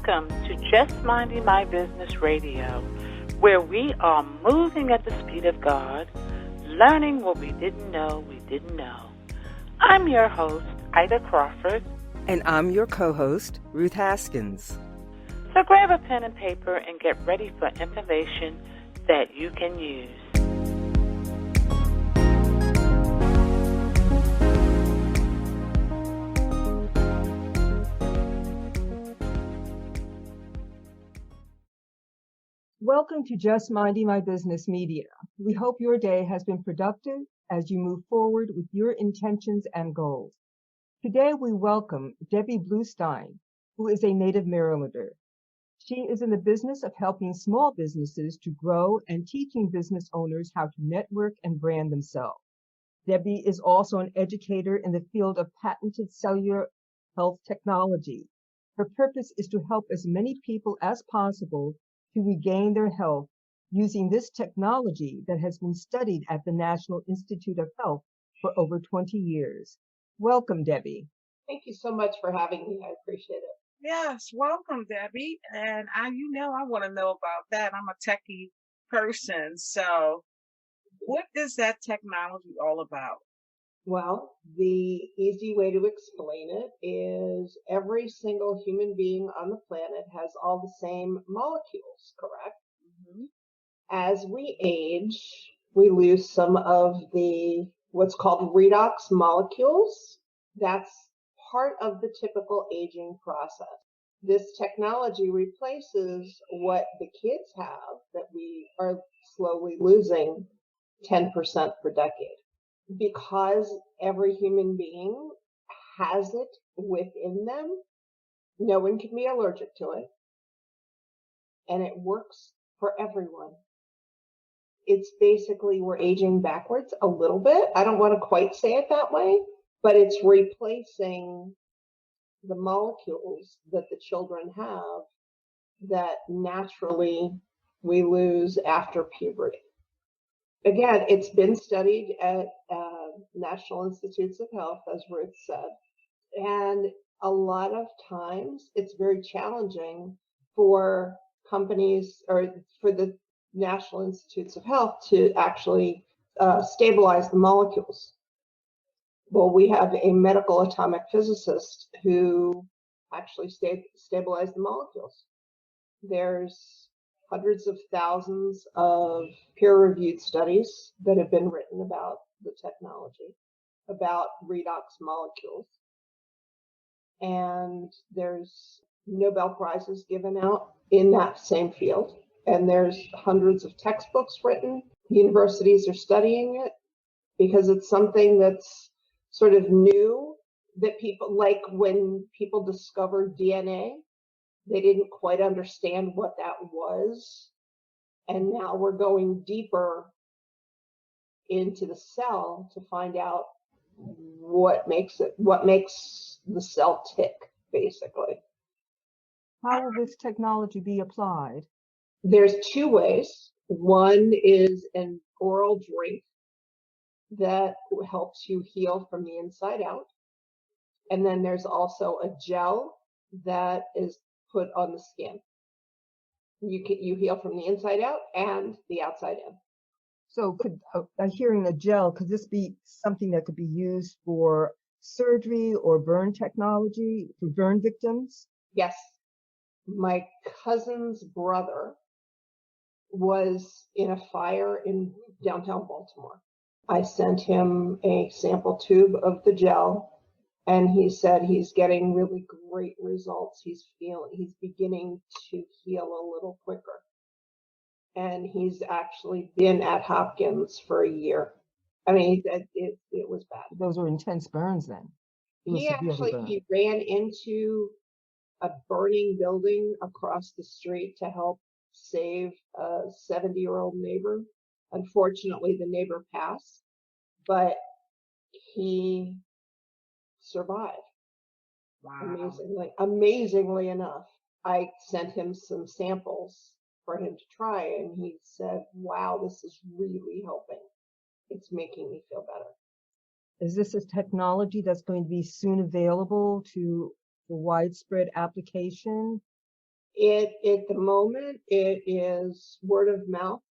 Welcome to Just Minding My Business Radio, where we are moving at the speed of God, learning what we didn't know we didn't know. I'm your host, Ida Crawford. And I'm your co-host, Ruth Haskins. So grab a pen and paper and get ready for information that you can use. Welcome to Just Minding My Business Media. We hope your day has been productive as you move forward with your intentions and goals. Today we welcome Debbie Bluestein, who is a native Marylander. She is in the business of helping small businesses to grow and teaching business owners how to network and brand themselves. Debbie is also an educator in the field of patented cellular health technology. Her purpose is to help as many people as possible to regain their health using this technology that has been studied at the National Institute of Health for over 20 years. Welcome, Debbie. Thank you so much for having me. I appreciate it. Yes, welcome, Debbie. And I want to know about that. I'm a techie person. So what is that technology all about? Well, the easy way to explain it is every single human being on the planet has all the same molecules, correct? Mm-hmm. As we age, we lose some of the what's called redox molecules. That's part of the typical aging process. This technology replaces what the kids have that we are slowly losing 10% per decade. Because every human being has it within them, no one can be allergic to it, and it works for everyone. It's basically we're aging backwards a little bit. I don't want to quite say it that way, but it's replacing the molecules that the children have that naturally we lose after puberty. Again, it's been studied at National Institutes of Health, as Ruth said, and a lot of times it's very challenging for companies or for the National Institutes of Health to actually stabilize the molecules. Well, we have a medical atomic physicist who actually stabilized the molecules. There's hundreds of thousands of peer-reviewed studies that have been written about the technology, about redox molecules. And there's Nobel Prizes given out in that same field. And there's hundreds of textbooks written. Universities are studying it because it's something that's sort of new that people, like when people discovered DNA, they didn't quite understand what that was. And now we're going deeper into the cell to find out what makes the cell tick, basically. How will this technology be applied? There's two ways. One is an oral drink that helps you heal from the inside out. And then there's also a gel that is put on the skin. You heal from the inside out and the outside in. So hearing a gel, could this be something that could be used for surgery or burn technology for burn victims? Yes. My cousin's brother was in a fire in downtown Baltimore. I sent him a sample tube of the gel, and he said he's getting really great results. He's beginning to heal a little quicker. And he's actually been at Hopkins for a year. I mean, it was bad. Those were intense burns then. He ran into a burning building across the street to help save a 70-year-old neighbor. Unfortunately, the neighbor passed, but he survived. Wow. Amazingly enough. I sent him some samples for him to try, and he said, wow, this is really helping. It's making me feel better. Is this a technology that's going to be soon available for widespread application? At the moment, it is word of mouth.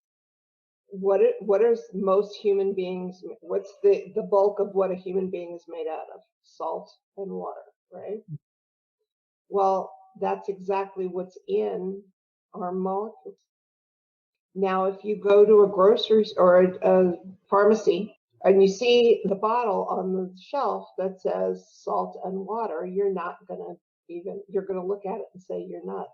What is most human beings? What's the bulk of what a human being is made out of? Salt and water, right? Well, that's exactly what's in our molecules. Now, if you go to a grocery or a pharmacy and you see the bottle on the shelf that says salt and water, you're going to look at it and say you're nuts.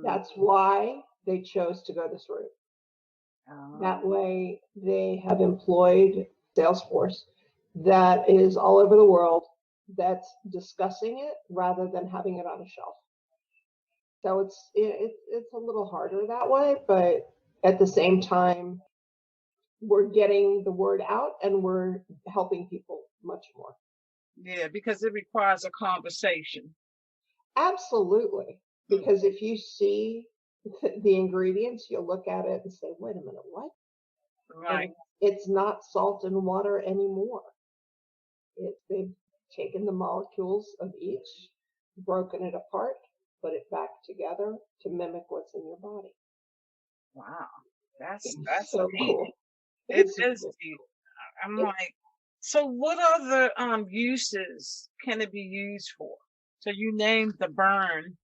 That's why they chose to go this route. That way, they have employed Salesforce that is all over the world that's discussing it rather than having it on a shelf. So it's a little harder that way, but at the same time, we're getting the word out and we're helping people much more. Yeah, because it requires a conversation. Absolutely. Because if you see the ingredients, you'll look at it and say, wait a minute, what? Right. And it's not salt and water anymore. They've taken the molecules of each, broken it apart, put it back together to mimic what's in your body. Wow. That's so deep. cool. It is deep. I'm like, so what other uses can it be used for? So you named the burn.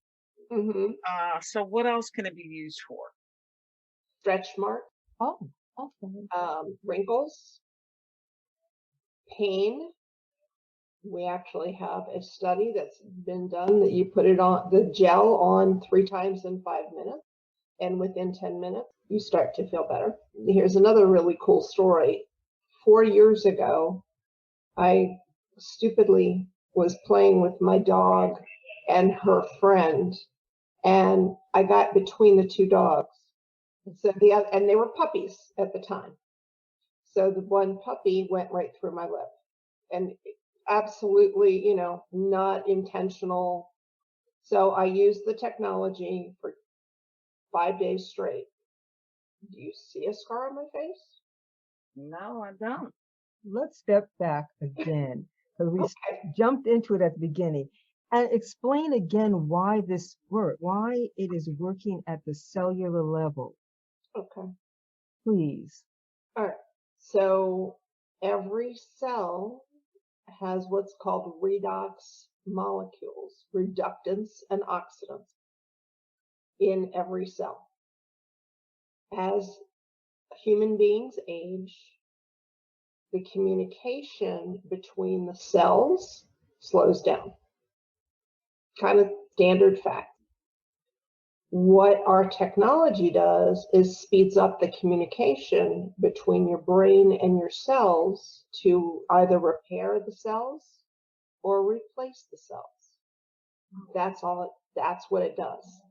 Mm-hmm. So what else can it be used for? Stretch marks. Oh, okay. Wrinkles, pain. We actually have a study that's been done that you put it on the gel on 3 times in 5 minutes, and within 10 minutes you start to feel better. Here's another really cool story. 4 years ago, I stupidly was playing with my dog and her friend, and I got between the 2 dogs. So and they were puppies at the time. So the one puppy went right through my lip, and absolutely, not intentional. So I used the technology for 5 days straight. Do you see a scar on my face? No, I don't. Let's step back again, because we jumped into it at the beginning, and explain again why this works, why it is working at the cellular level. Okay. Please. All right. So every cell has what's called redox molecules, reductants and oxidants in every cell. As human beings age, the communication between the cells slows down. Kind of standard fact. What our technology does is speeds up the communication between your brain and your cells to either repair the cells or replace the cells. That's what it does.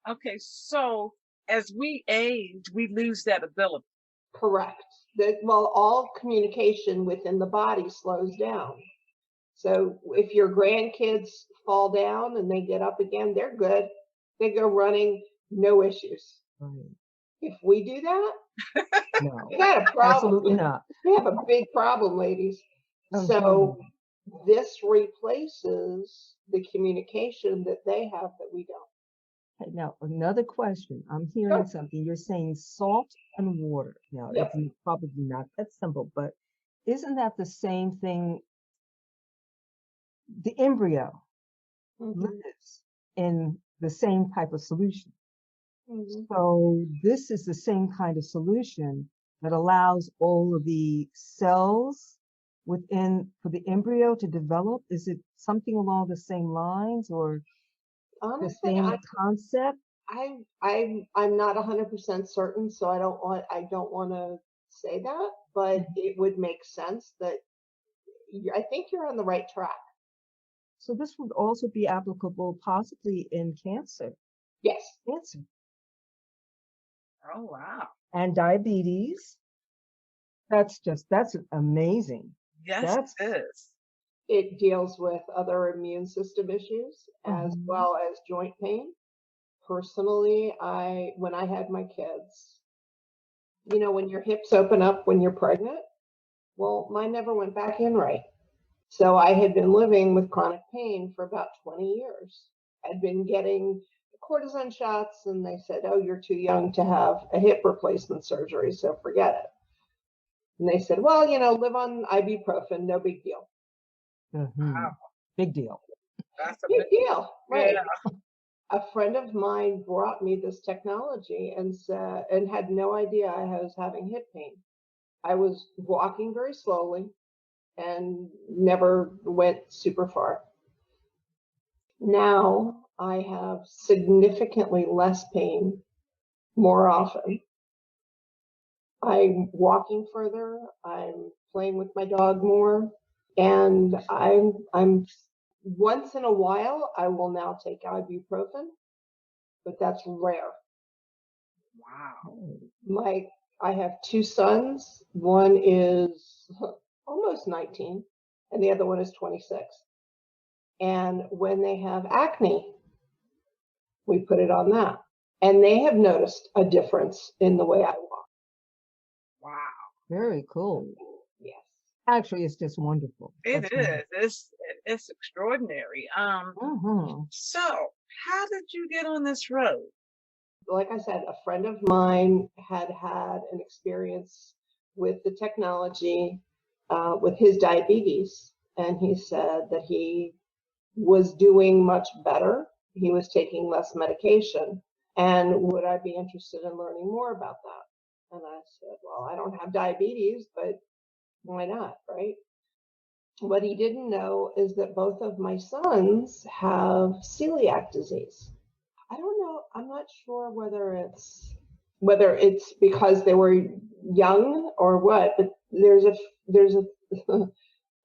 Okay, so as we age, we lose that ability. Correct. All communication within the body slows down. So if your grandkids fall down and they get up again, they're good. They go running, no issues. Right. If we do that, no, we got a problem. Absolutely not. We have a big problem, ladies. So this replaces the communication that they have that we don't. Okay, now, another question. I'm hearing something. You're saying salt and water. Now, it's probably not that simple, but isn't that the same thing? The embryo lives in the same type of solution. So this is the same kind of solution that allows all of the cells for the embryo to develop. Is it something along the same lines, or honestly, the same concept? I'm not 100% certain, so I don't want to say that, but it would make sense that I think you're on the right track. So this would also be applicable possibly in cancer. Yes. Cancer. Oh, wow. And diabetes. That's amazing. Yes, it is. It deals with other immune system issues as well as joint pain. Personally, when I had my kids, when your hips open up when you're pregnant, well, mine never went back in right. So I had been living with chronic pain for about 20 years. I'd been getting cortisone shots, and they said, oh, you're too young to have a hip replacement surgery, so forget it. And they said, well, live on ibuprofen, no big deal. Mm-hmm. Wow. Big deal. That's a Big deal, right? Yeah. A friend of mine brought me this technology and said, and had no idea I was having hip pain. I was walking very slowly and never went super far. Now I have significantly less pain more often. I'm walking further. I'm playing with my dog more. And I'm once in a while, I will now take ibuprofen, but that's rare. Wow. I have two sons. One is almost 19 and the other one is 26. And when they have acne, we put it on that. And they have noticed a difference in the way I walk. Wow. Very cool. Yes. Actually, it's just wonderful. It That's is. wonderful. It's extraordinary. Mm-hmm. So how did you get on this road? Like I said, a friend of mine had an experience with the technology with his diabetes. And he said that he was doing much better. He was taking less medication. And would I be interested in learning more about that? And I said, well, I don't have diabetes, but why not, right? What he didn't know is that both of my sons have celiac disease. I don't know. I'm not sure whether it's because they were young or what, but there's a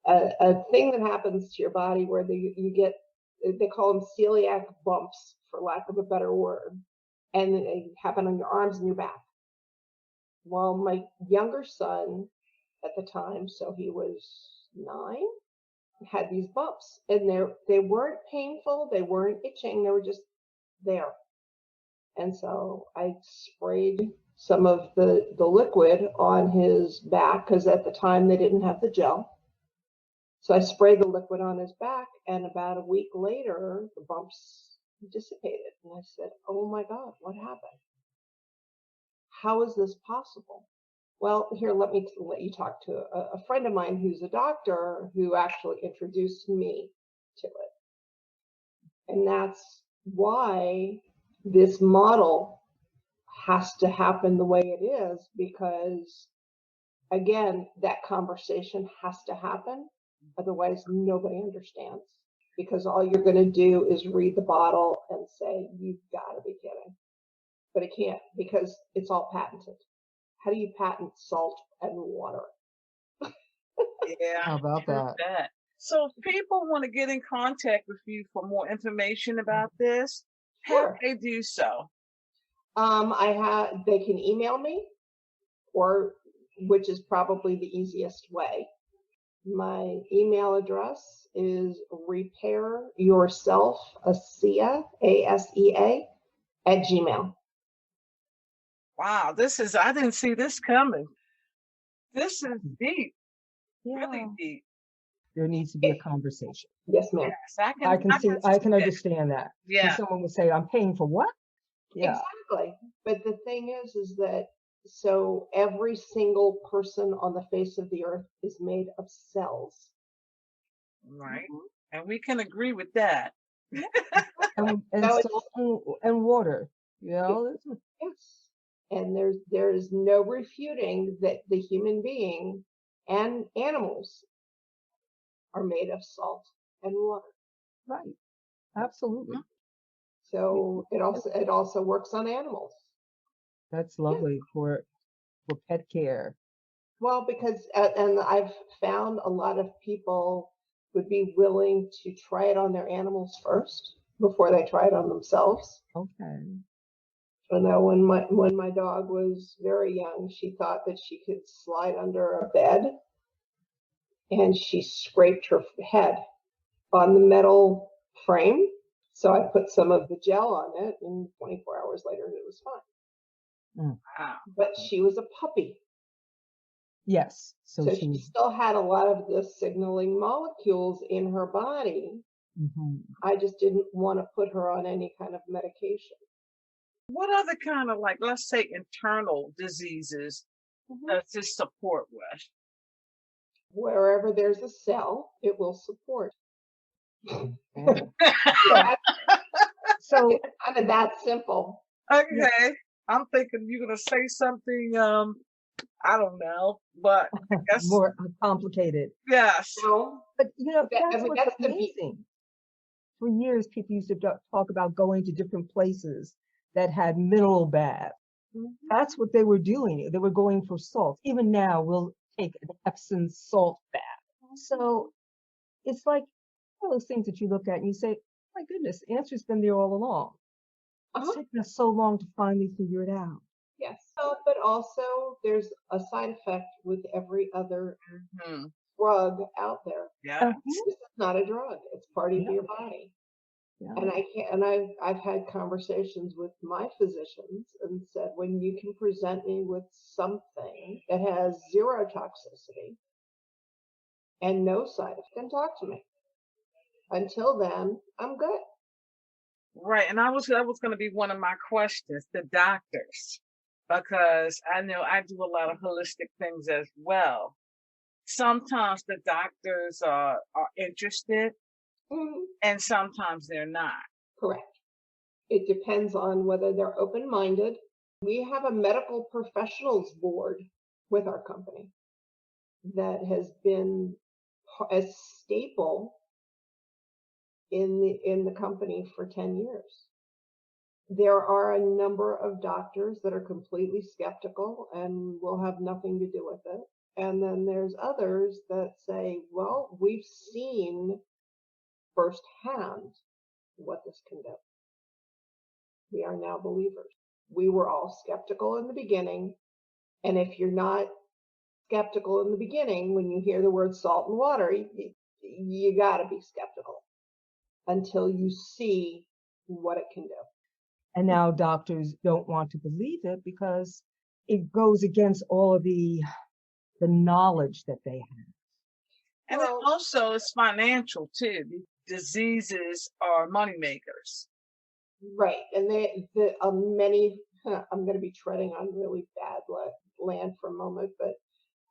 a thing that happens to your body where you get, they call them celiac bumps, for lack of a better word, and they happen on your arms and your back. Well, my younger son at the time, so he was 9, had these bumps, and they weren't painful, they weren't itching, they were just there. And so I sprayed some of the liquid on his back, because at the time they didn't have the gel. So I sprayed the liquid on his back, and about a week later, the bumps dissipated. And I said, oh my God, what happened? How is this possible? Well, here, let you talk to a friend of mine who's a doctor who actually introduced me to it. And that's why this model has to happen the way it is, because, again, that conversation has to happen. Otherwise, nobody understands, because all you're going to do is read the bottle and say, you've got to be kidding. But it can't, because it's all patented. How do you patent salt and water? Yeah. How about that? So if people want to get in contact with you for more information about this, Sure. how do they do so? They can email me, or which is probably the easiest way. My email address is repairyourself, ASEA, at Gmail. Wow, I didn't see this coming. This is deep, Yeah. really deep. There needs to be a conversation. Yes, ma'am. Yes, I can understand that. Yeah. So someone would say, I'm paying for what? Yeah. Exactly. But the thing is that, so every single person on the face of the earth is made of cells. Right. Mm-hmm. And we can agree with that. And salt and water, Yes. And there's no refuting that the human being and animals are made of salt and water. Right. Absolutely. So it also works on animals. That's lovely for pet care. Well, because and I've found a lot of people would be willing to try it on their animals first before they try it on themselves. Okay. I know when my dog was very young, she thought that she could slide under a bed, and she scraped her head on the metal frame. So I put some of the gel on it, and 24 hours later, it was fine. Wow. But she was a puppy. Yes. So she still had a lot of the signaling molecules in her body Mhm. I just didn't want to put her on any kind of medication. What other kind of, like, let's say, internal diseases does this support with? Wherever there's a cell, it will support. Yeah. So It's kind of that simple. Okay. I'm thinking you're going to say something, I don't know, but I guess, more complicated. yes. No, But that's mean, what's that's the amazing. For years, people used to talk about going to different places that had mineral baths. That's what they were doing. They were going for salt. Even now, we'll take an Epsom salt bath. So it's like one of those things that you look at and you say, my goodness, the answer's been there all along. It's taken us so long to finally figure it out. Yes. But also, there's a side effect with every other drug out there. Yeah. This is not a drug. It's part of your body. And I've had conversations with my physicians and said, when you can present me with something that has zero toxicity and no side effect, then talk to me. Until then, I'm good. Right. And that was going to be one of my questions, the doctors, because I know I do a lot of holistic things as well. Sometimes the doctors are interested and sometimes they're not. Correct. It depends on whether they're open-minded. We have a medical professionals board with our company that has been a staple in the company for 10 years. There are a number of doctors that are completely skeptical and will have nothing to do with it. And then there's others that say, well, we've seen firsthand what this can do. We are now believers. We were all skeptical in the beginning. And if you're not skeptical in the beginning, when you hear the word salt and water, you got to be skeptical until you see what it can do. And now doctors don't want to believe it because it goes against all of the knowledge that they have. And it also is financial too. The diseases are money makers. Right. And many, I'm going to be treading on really bad land for a moment, but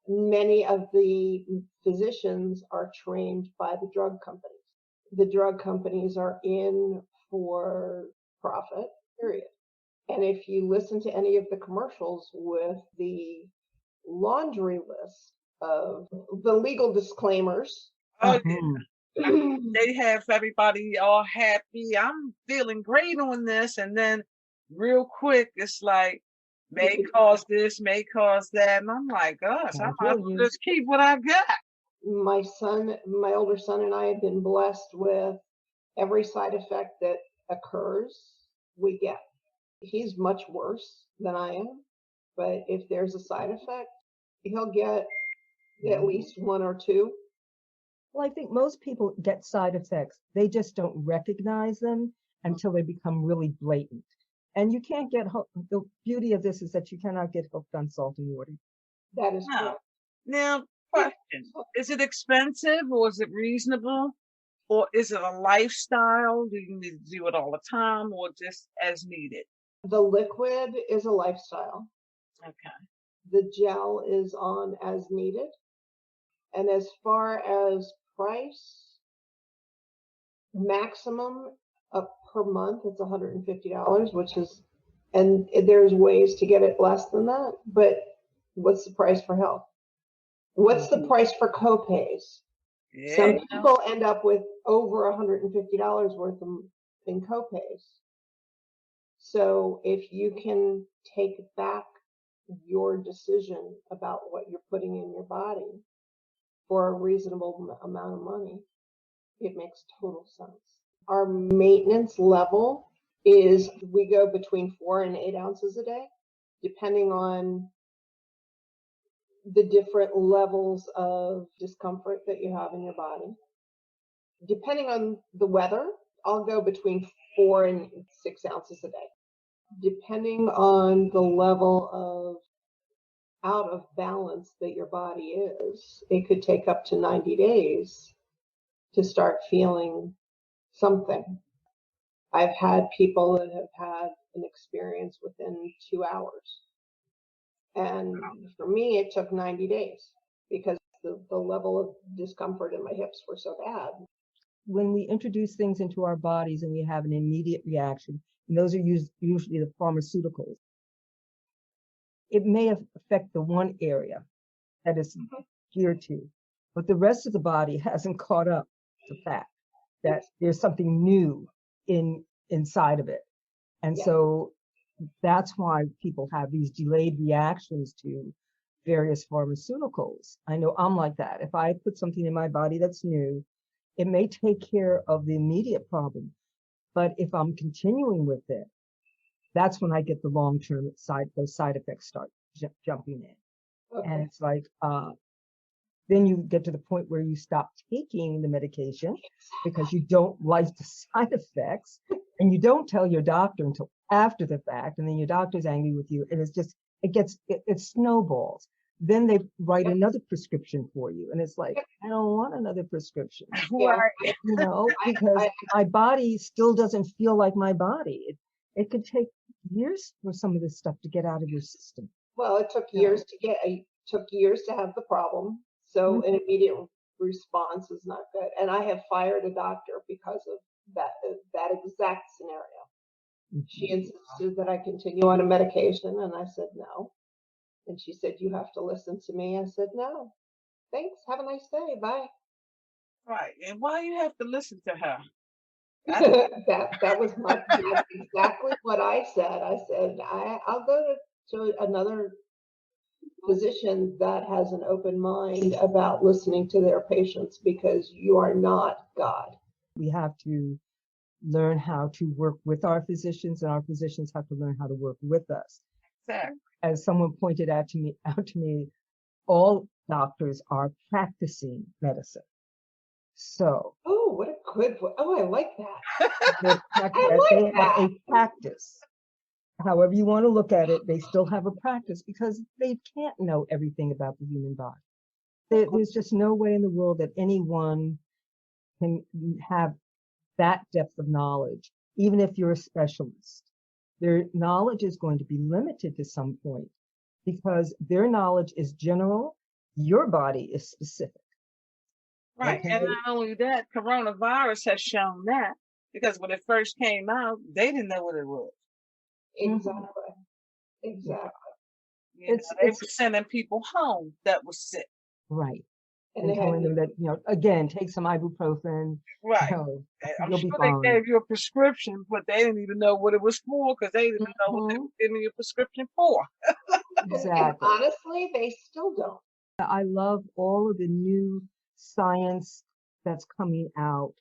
many of the physicians are trained by the drug companies. The drug companies are in for profit, period. And if you listen to any of the commercials with the laundry list of the legal disclaimers. Oh, yeah. They have everybody all happy. I'm feeling great on this. And then real quick, it's like, may cause this, may cause that. And I'm like, gosh, I might as well just keep what I've got. My older son and I have been blessed with every side effect that occurs, we get. He's much worse than I am, but if there's a side effect, he'll get at least one or two. Well, I think most people get side effects. They just don't recognize them until they become really blatant. And you can't get the beauty of this is that you cannot get hooked on salt and water. That is correct. Now, question. Is it expensive or is it reasonable? Or is it a lifestyle? Do you need to do it all the time or just as needed? The liquid is a lifestyle. Okay. The gel is on as needed. And as far as price, maximum per month, it's $150, which is, and there's ways to get it less than that, but what's the price for health? What's the price for copays? Yeah. Some people end up with over $150 worth in copays. So if you can take back your decision about what you're putting in your body for a reasonable amount of money, it makes total sense. Our maintenance level is we go between 4 and 8 ounces a day, depending on the different levels of discomfort that you have in your body. Depending on the weather, I'll go between 4 and 6 ounces a day. Depending on the level of out of balance that your body is, it could take up to 90 days to start feeling something. I've had people that have had an experience within 2 hours. And for me, it took 90 days because the level of discomfort in my hips were so bad. When we introduce things into our bodies and we have an immediate reaction, and those are usually the pharmaceuticals, it may affect the one area that is geared to, but the rest of the body hasn't caught up to the fact that there's something new inside of it. And so that's why people have these delayed reactions to various pharmaceuticals. I know I'm like that. If I put something in my body that's new, it may take care of the immediate problem. But if I'm continuing with it, that's when I get the long-term those side effects start jumping in. Okay. And it's like, then you get to the point where you stop taking the medication because you don't like the side effects, and you don't tell your doctor until after the fact, and then your doctor's angry with you, and it snowballs. Then they write another prescription for you, and it's like, I don't want another prescription, because my body still doesn't feel like my body. It could take years for some of this stuff to get out of your system. Well, it took years to have the problem. So an immediate response is not good. And I have fired a doctor because of that exact scenario. She insisted that I continue on a medication, and I said no. And she said, you have to listen to me. I said, no, thanks. Have a nice day. Bye. Right. And why you have to listen to her? That's exactly what I said. I said, I'll go to another physician that has an open mind about listening to their patients, because you are not God. We have to learn how to work with our physicians, and our physicians have to learn how to work with us. Exactly. As someone pointed out to me, all doctors are practicing medicine. So, what a good one. I like that. They have a practice. However you want to look at it, they still have a practice because they can't know everything about the human body. There's just no way in the world that anyone can have that depth of knowledge, even if you're a specialist. Their knowledge is going to be limited to some point because their knowledge is general, your body is specific. Right. Okay. And not only that, coronavirus has shown that, because when it first came out, they didn't know what it was. Exactly. They were sending people home that were sick. Right. And telling them that, again, take some ibuprofen. Right. I'm sure they gave you a prescription, but they didn't even know what it was for, because they didn't know what they were giving you a prescription for. Exactly. And honestly, they still don't. I love all of the new science that's coming out,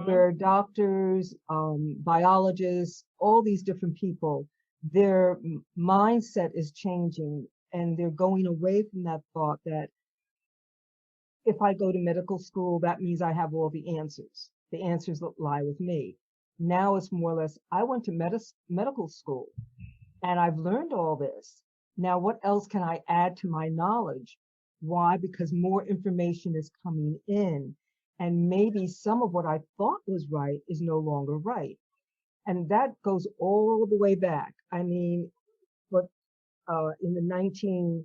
where doctors, biologists, all these different people, their mindset is changing, and they're going away from that thought that if I go to medical school, that means I have all the answers. The answers lie with me. Now it's more or less, I went to medical school and I've learned all this. Now, what else can I add to my knowledge? Why? Because more information is coming in, and maybe some of what I thought was right is no longer right. And that goes all the way back. I mean, but in the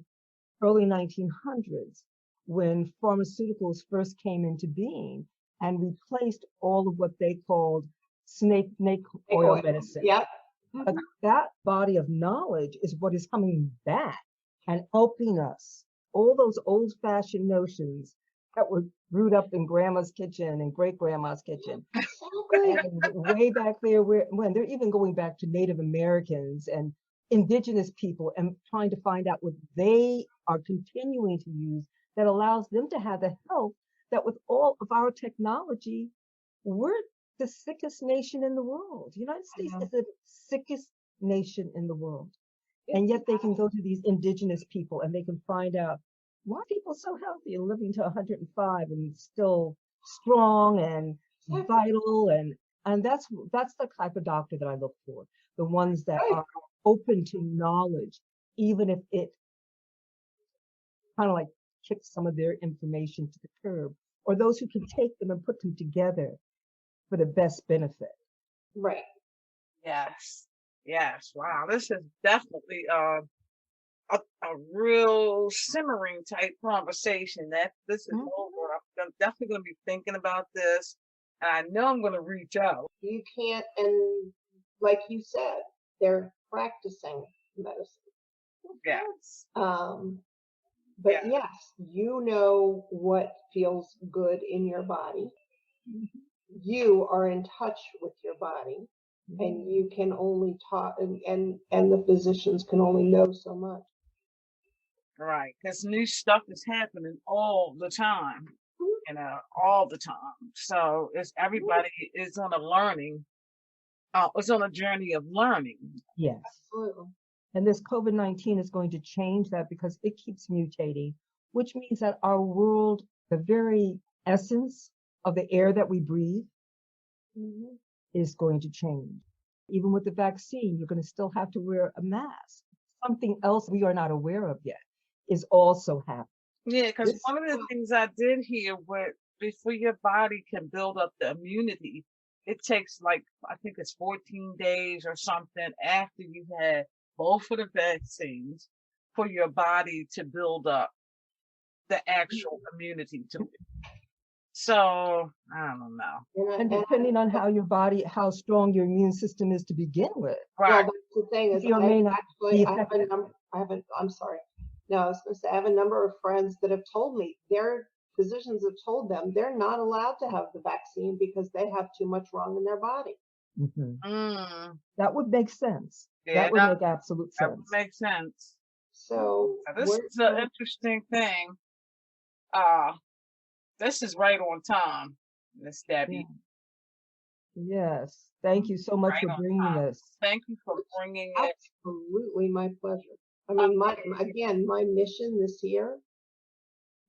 early 1900s, when pharmaceuticals first came into being and replaced all of what they called snake oil medicine. Yep. But that body of knowledge is what is coming back and helping us. All those old-fashioned notions that were brewed up in grandma's kitchen and great-grandma's kitchen. And way back there, when they're even going back to Native Americans and indigenous people and trying to find out what they are continuing to use that allows them to have the health that with all of our technology, we're the sickest nation in the world. The United States is the sickest nation in the world. And yet they can go to these indigenous people and they can find out why people are so healthy and living to 105 and still strong and vital. And that's the type of doctor that I look for. The ones that are open to knowledge, even if it kind of like kicks some of their information to the curb, or those who can take them and put them together for the best benefit. Right. Yes. Yes. Wow. This is definitely a real simmering type conversation. That this is over. I'm definitely going to be thinking about this. And I know I'm going to reach out. You can't, and like you said, they're practicing medicine. Yes. But yes, you know what feels good in your body. You are in touch with your body, and you can only talk, and the physicians can only know so much. Right. Because new stuff is happening all the time. All the time. So everybody is on a learning. It's on a journey of learning. Yes. Absolutely. And this COVID-19 is going to change that because it keeps mutating, which means that our world, the very essence of the air that we breathe, is going to change. Even with the vaccine, you're going to still have to wear a mask. Something else we are not aware of yet is also happening. Yeah, because one of the things I did hear before your body can build up the immunity, it takes I think it's 14 days or something after you've had both of the vaccines for your body to build up the actual immunity to it. So I don't know. And depending on how strong your immune system is to begin with. Right. Well, that's the thing is, I'm sorry. No, I was going to say, I have a number of friends that have told me their physicians have told them they're not allowed to have the vaccine because they have too much wrong in their body. That would make sense. Yeah, that would make absolute sense. That would make sense. So this is an interesting thing. This is right on time, Miss Debbie. Yes. Thank you so much for bringing this. Thank you for bringing it. Absolutely, my pleasure. I mean, my mission this year,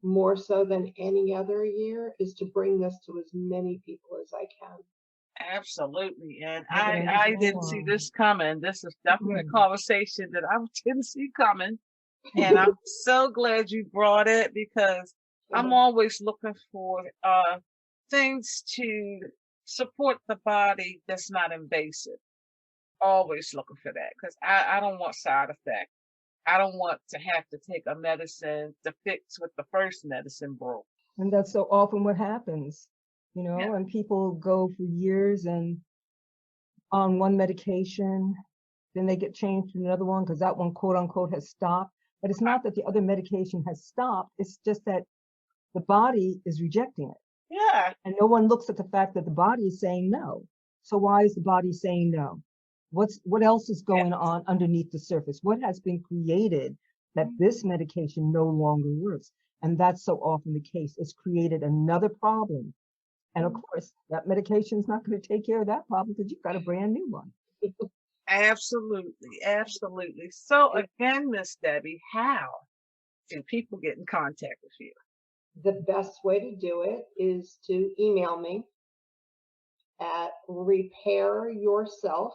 more so than any other year, is to bring this to as many people as I can. Absolutely. And I didn't see this coming. This is definitely a conversation that I didn't see coming. And I'm so glad you brought it because I'm always looking for things to support the body that's not invasive. Always looking for that because I don't want side effects. I don't want to have to take a medicine to fix what the first medicine broke. And that's so often what happens, and people go for years and on one medication, then they get changed to another one because that one, quote unquote, has stopped. But it's not that the other medication has stopped. It's just that the body is rejecting it. Yeah. And no one looks at the fact that the body is saying no. So why is the body saying no? What else is going on underneath the surface? What has been created that this medication no longer works? And that's so often the case. It's created another problem. And of course, that medication is not going to take care of that problem because you've got a brand new one. Absolutely. Absolutely. So again, Miss Debbie, how do people get in contact with you? The best way to do it is to email me at repairyourself,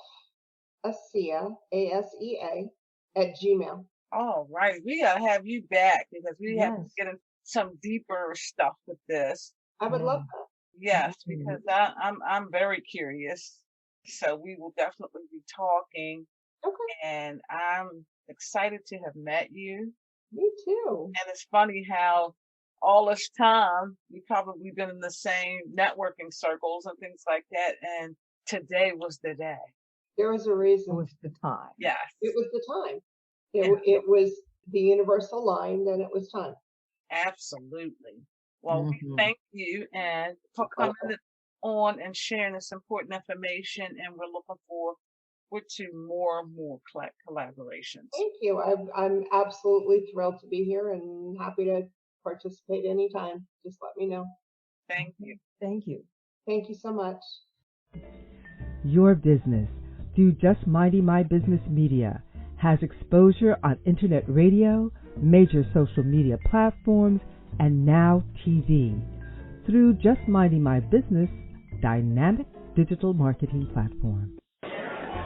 ASEA, ASEA, @gmail. All right. We got to have you back because we have to get into some deeper stuff with this. I would love that. Yes, because I'm very curious. So we will definitely be talking. Okay. And I'm excited to have met you. Me too. And it's funny how all this time we've probably been in the same networking circles and things like that. And today was the day. There was a reason. It was the time. Yes. It was the time. It was the universal line, and it was time. Absolutely. Well, we thank you and for coming on and sharing this important information, and we're looking forward to more and more collaborations. Thank you. I'm absolutely thrilled to be here and happy to participate anytime. Just let me know. Thank you. Thank you. Thank you so much. Your business, through Just Minding My Business Media, has exposure on internet radio, major social media platforms, and now TV. Through Just Minding My Business, dynamic digital marketing platform.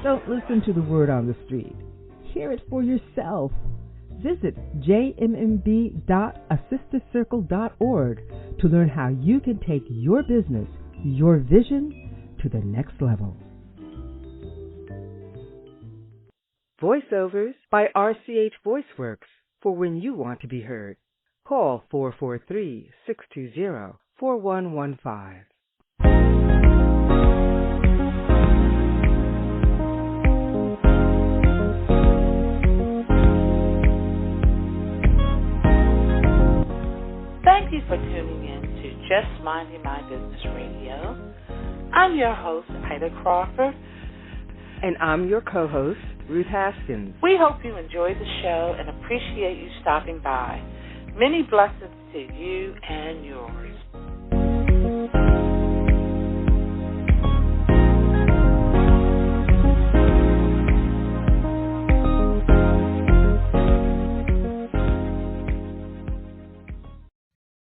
Don't listen to the word on the street. Hear it for yourself. Visit jmmb.assistacircle.org to learn how you can take your business, your vision, to the next level. Voiceovers by RCH VoiceWorks for when you want to be heard. Call 443-620-4115. Thank you for tuning in to Just Minding My Business Radio. I'm your host, Ida Crawford. And I'm your co-host, Ruth Haskins. We hope you enjoyed the show and appreciate you stopping by. Many blessings to you and yours.